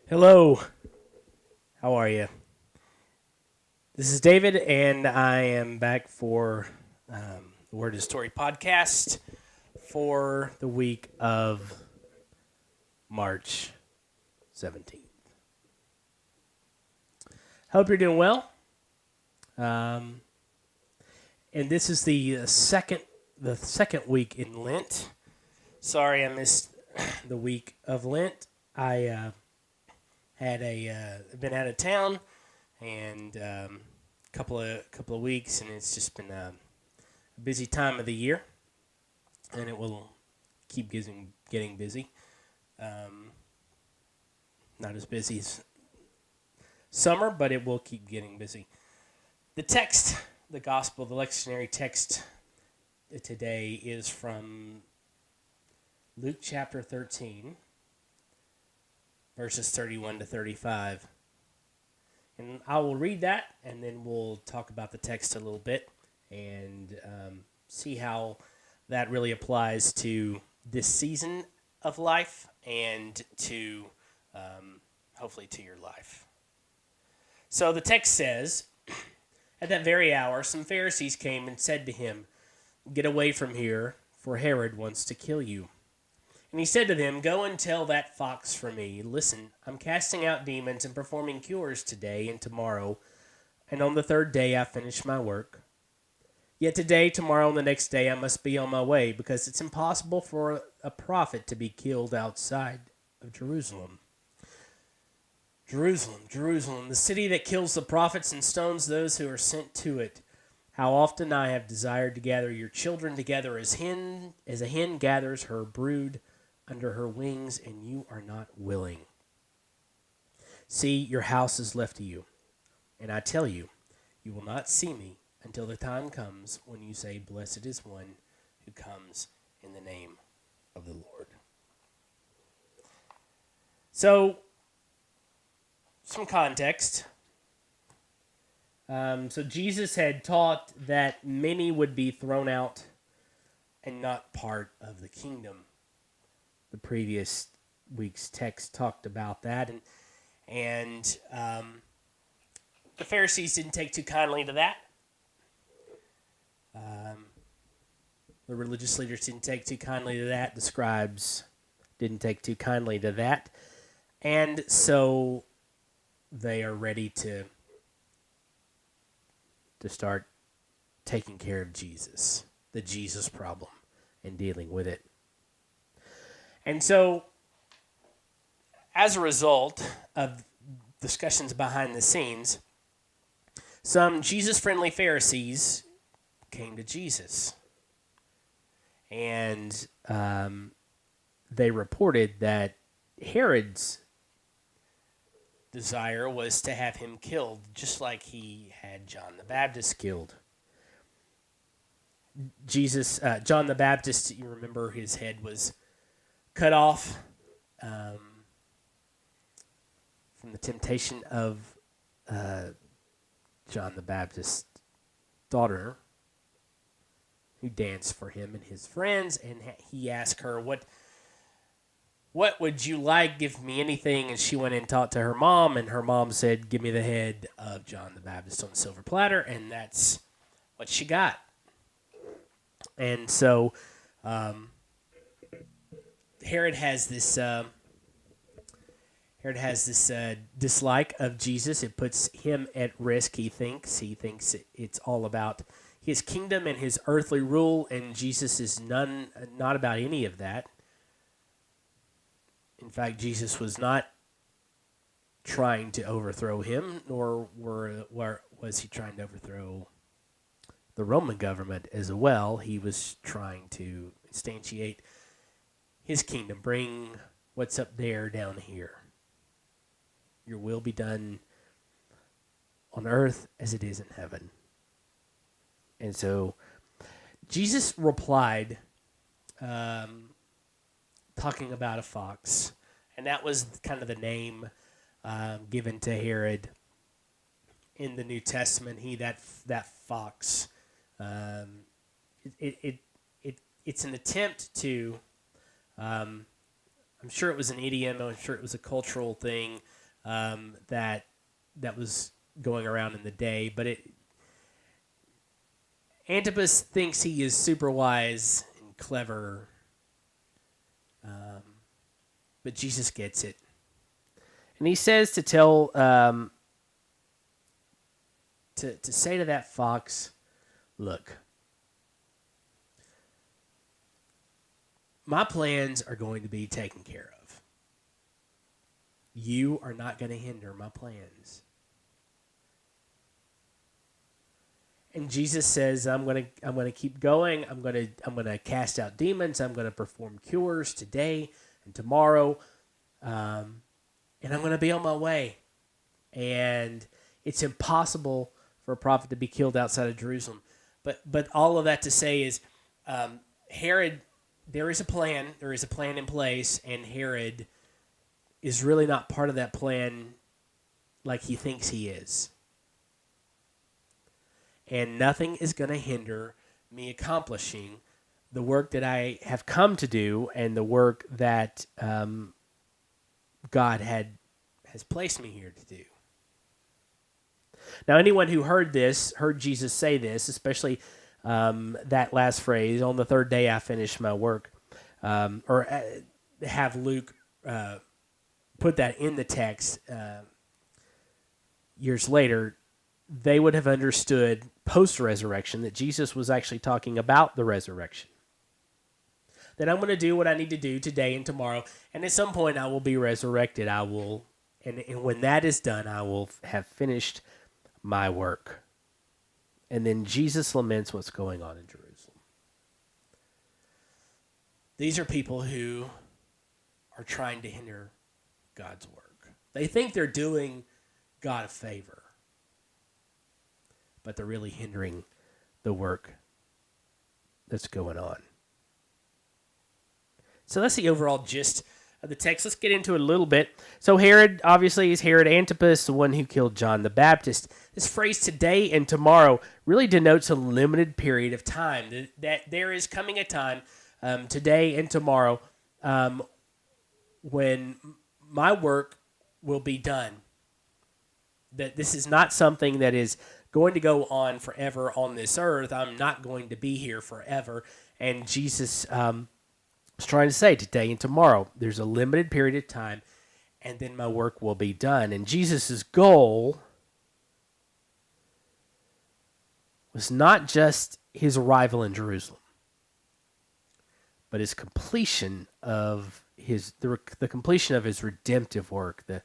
Hello, how are you? This is David, and I am back for the Word is Story podcast for the week of March 17th. Hope you're doing well. Um, and this is the second week in Lent. Sorry, I missed the week of Lent. I had been out of town and couple of weeks, and it's just been a busy time of the year, and it will keep getting busy. Um, Not as busy as summer, but it will keep getting busy. The text, the gospel, the lectionary text today is from Luke chapter 13, verses 31 to 35. And I will read that, and then we'll talk about the text a little bit and see how that really applies to this season of life and to hopefully to your life. So the text says, "At that very hour, some Pharisees came and said to him, 'Get away from here, for Herod wants to kill you.' And he said to them, 'Go and tell that fox for me, listen, I'm casting out demons and performing cures today and tomorrow, and on the third day I finish my work. Yet today, tomorrow, and the next day I must be on my way, because it's impossible for a prophet to be killed outside of Jerusalem. Jerusalem, Jerusalem, the city that kills the prophets and stones those who are sent to it. How often I have desired to gather your children together as a hen gathers her brood under her wings, and you are not willing. See, your house is left to you, and I tell you, you will not see me until the time comes when you say, 'Blessed is one who comes in the name of the Lord.'" So, some context. So Jesus had taught that many would be thrown out and not part of the kingdom. The previous week's text talked about that, and the Pharisees didn't take too kindly to that. The religious leaders didn't take too kindly to that. The scribes didn't take too kindly to that, and so they are ready to start taking care of Jesus, the Jesus problem, and dealing with it. And so, as a result of discussions behind the scenes, some Jesus-friendly Pharisees came to Jesus. And they reported that Herod's desire was to have him killed, just like he had John the Baptist killed. John the Baptist, you remember, his head was cut off from the temptation of John the Baptist's daughter, who danced for him and his friends, and he asked her, What would you like? Give me anything. And she went and talked to her mom, and her mom said, "Give me the head of John the Baptist on a silver platter," and that's what she got. And so Herod has this dislike of Jesus. It puts him at risk. He thinks it's all about his kingdom and his earthly rule, and Jesus is not about any of that. In fact, Jesus was not trying to overthrow him, nor was he trying to overthrow the Roman government as well. He was trying to instantiate his kingdom, bring what's up there down here. Your will be done on earth as it is in heaven. And so Jesus replied, talking about a fox, and that was kind of the name given to Herod in the New Testament. That fox. It's an attempt to. I'm sure it was an idiom. I'm sure it was a cultural thing that was going around in the day. But Antipas thinks he is super wise and clever, but Jesus gets it. And he says to tell, to say to that fox, look, my plans are going to be taken care of. You are not going to hinder my plans. And Jesus says, I'm going to keep going. I'm going to cast out demons. I'm going to perform cures today and tomorrow. And I'm going to be on my way. And it's impossible for a prophet to be killed outside of Jerusalem. But all of that to say is, Herod, there is a plan. There is a plan in place, and Herod is really not part of that plan like he thinks he is. And nothing is going to hinder me accomplishing the work that I have come to do and the work that God has placed me here to do. Now, anyone who heard Jesus say this, especially that last phrase, on the third day I finished my work, or have Luke put that in the text years later, they would have understood post-resurrection that Jesus was actually talking about the resurrection. That I'm going to do what I need to do today and tomorrow, and at some point I will be resurrected. And when that is done, I will have finished my work. And then Jesus laments what's going on in Jerusalem. These are people who are trying to hinder God's work. They think they're doing God a favor, but they're really hindering the work that's going on. So that's the overall gist of the text. Let's get into it a little bit. So Herod, obviously, is Herod Antipas, the one who killed John the Baptist. This phrase, today and tomorrow, really denotes a limited period of time. That there is coming a time, today and tomorrow, when my work will be done. That this is not something that is going to go on forever on this earth. I'm not going to be here forever. And Jesus is trying to say today and tomorrow, there's a limited period of time, and then my work will be done. And Jesus' goal was not just his arrival in Jerusalem, but his completion of the completion of his redemptive work, the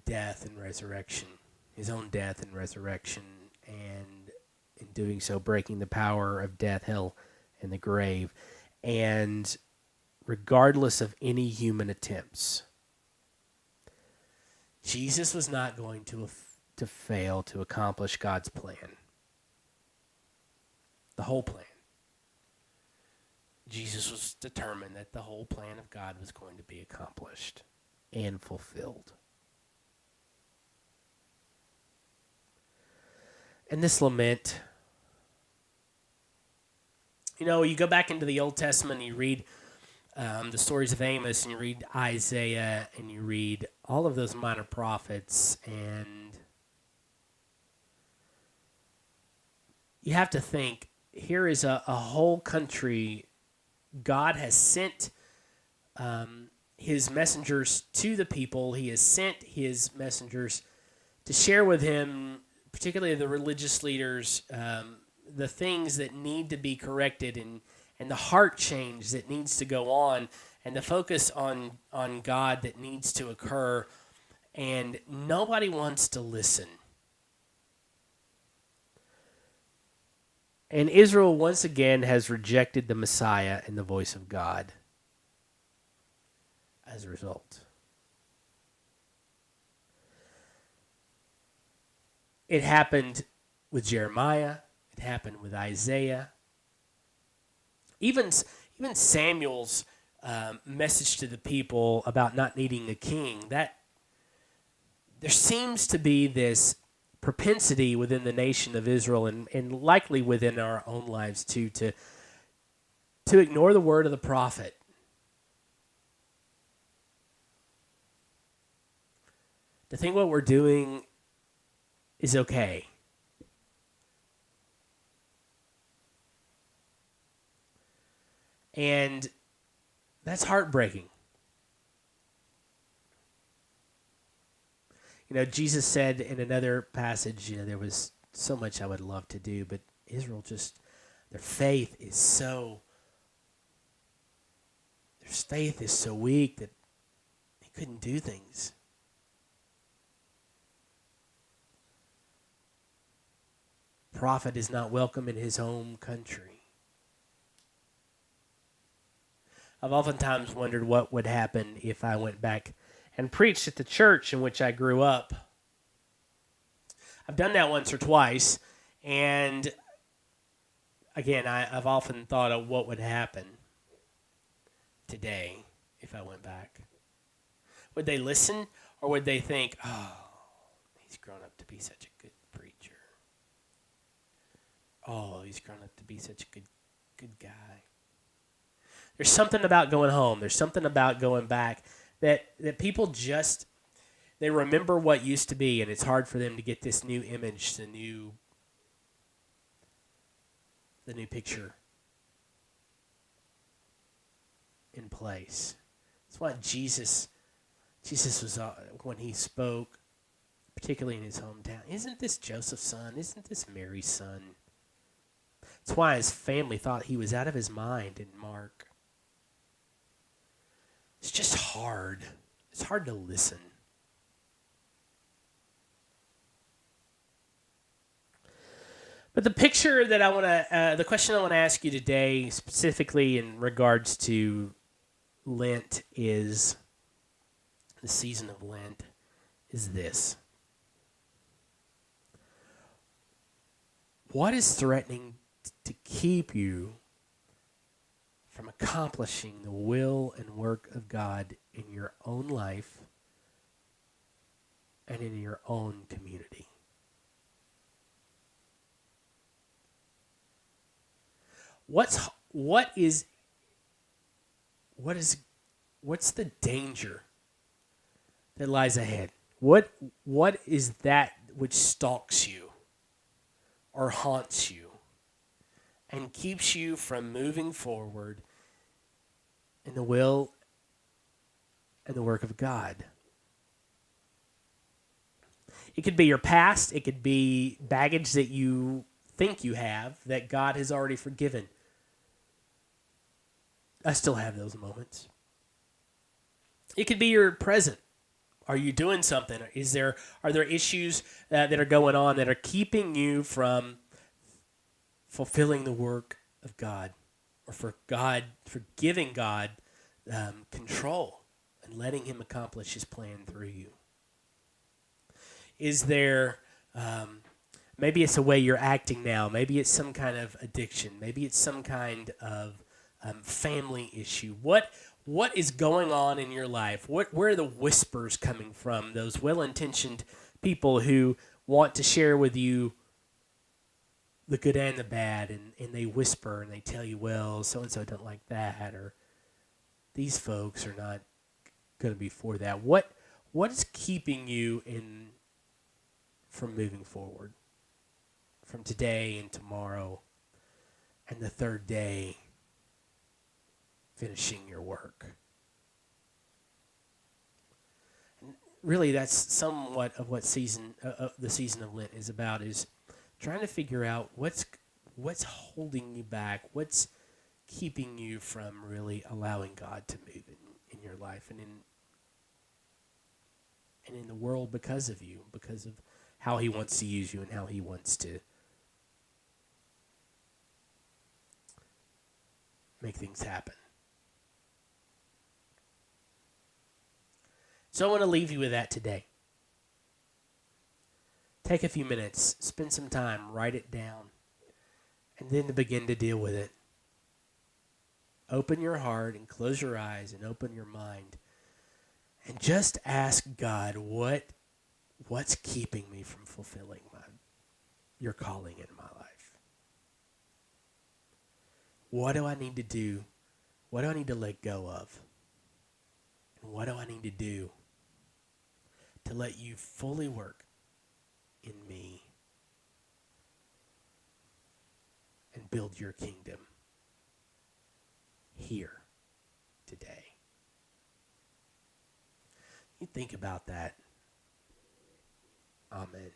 death and resurrection, his own death and resurrection, and in doing so, breaking the power of death, hell, and the grave. And regardless of any human attempts, Jesus was not going to fail to accomplish God's plan. The whole plan. Jesus was determined that the whole plan of God was going to be accomplished and fulfilled. And this lament, you go back into the Old Testament and you read the stories of Amos, and you read Isaiah, and you read all of those minor prophets, and you have to think, here is a whole country. God has sent his messengers to the people. He has sent his messengers to share with him, particularly the religious leaders, the things that need to be corrected and the heart change that needs to go on, and the focus on God that needs to occur. And nobody wants to listen. And Israel once again has rejected the Messiah and the voice of God as a result. It happened with Jeremiah. It happened with Isaiah. Even Samuel's message to the people about not needing a king, that there seems to be this propensity within the nation of Israel, and likely within our own lives too, to ignore the word of the prophet. to think what we're doing is okay. And that's heartbreaking. Jesus said in another passage, there was so much I would love to do, but Israel their faith is so weak that they couldn't do things. Prophet is not welcome in his home country. I've oftentimes wondered what would happen if I went back and preached at the church in which I grew up. I've done that once or twice, and again, I've often thought of what would happen today if I went back. Would they listen, or would they think, oh, he's grown up to be such a good preacher. Oh, he's grown up to be such a good guy. There's something about going home. There's something about going back that people they remember what used to be, and it's hard for them to get this new image, the new picture in place. That's why Jesus was, when he spoke, particularly in his hometown, isn't this Joseph's son? Isn't this Mary's son? That's why his family thought he was out of his mind in Mark. It's just hard. It's hard to listen. But the picture that the question I want to ask you today, specifically in regards to Lent, is the season of Lent, is this. What is threatening to keep you from accomplishing the will and work of God in your own life and in your own community? What's the danger that lies ahead? What is that which stalks you or haunts you and keeps you from moving forward in the will and the work of God? It could be your past. It could be baggage that you think you have that God has already forgiven. I still have those moments. It could be your present. Are you doing something? Are there issues that are going on that are keeping you from fulfilling the work of God, or for giving God control and letting him accomplish his plan through you? Is there maybe it's the way you're acting now. Maybe it's some kind of addiction. Maybe it's some kind of family issue. What is going on in your life? Where are the whispers coming from? Those well-intentioned people who want to share with you the good and the bad, and they whisper and they tell you, well, so-and-so don't like that, or these folks are not going to be for that. What is keeping you from moving forward, from today and tomorrow and the third day, finishing your work? Really, that's somewhat of what the season of Lent is about, is trying to figure out what's holding you back, what's keeping you from really allowing God to move in your life and in the world because of you, because of how he wants to use you and how he wants to make things happen. So I want to leave you with that today. Take a few minutes, spend some time, write it down, and then to begin to deal with it. Open your heart and close your eyes and open your mind and just ask God, what's keeping me from fulfilling your calling in my life? What do I need to do? What do I need to let go of? And what do I need to do to let you fully work in me and build your kingdom here today. You think about that. Amen.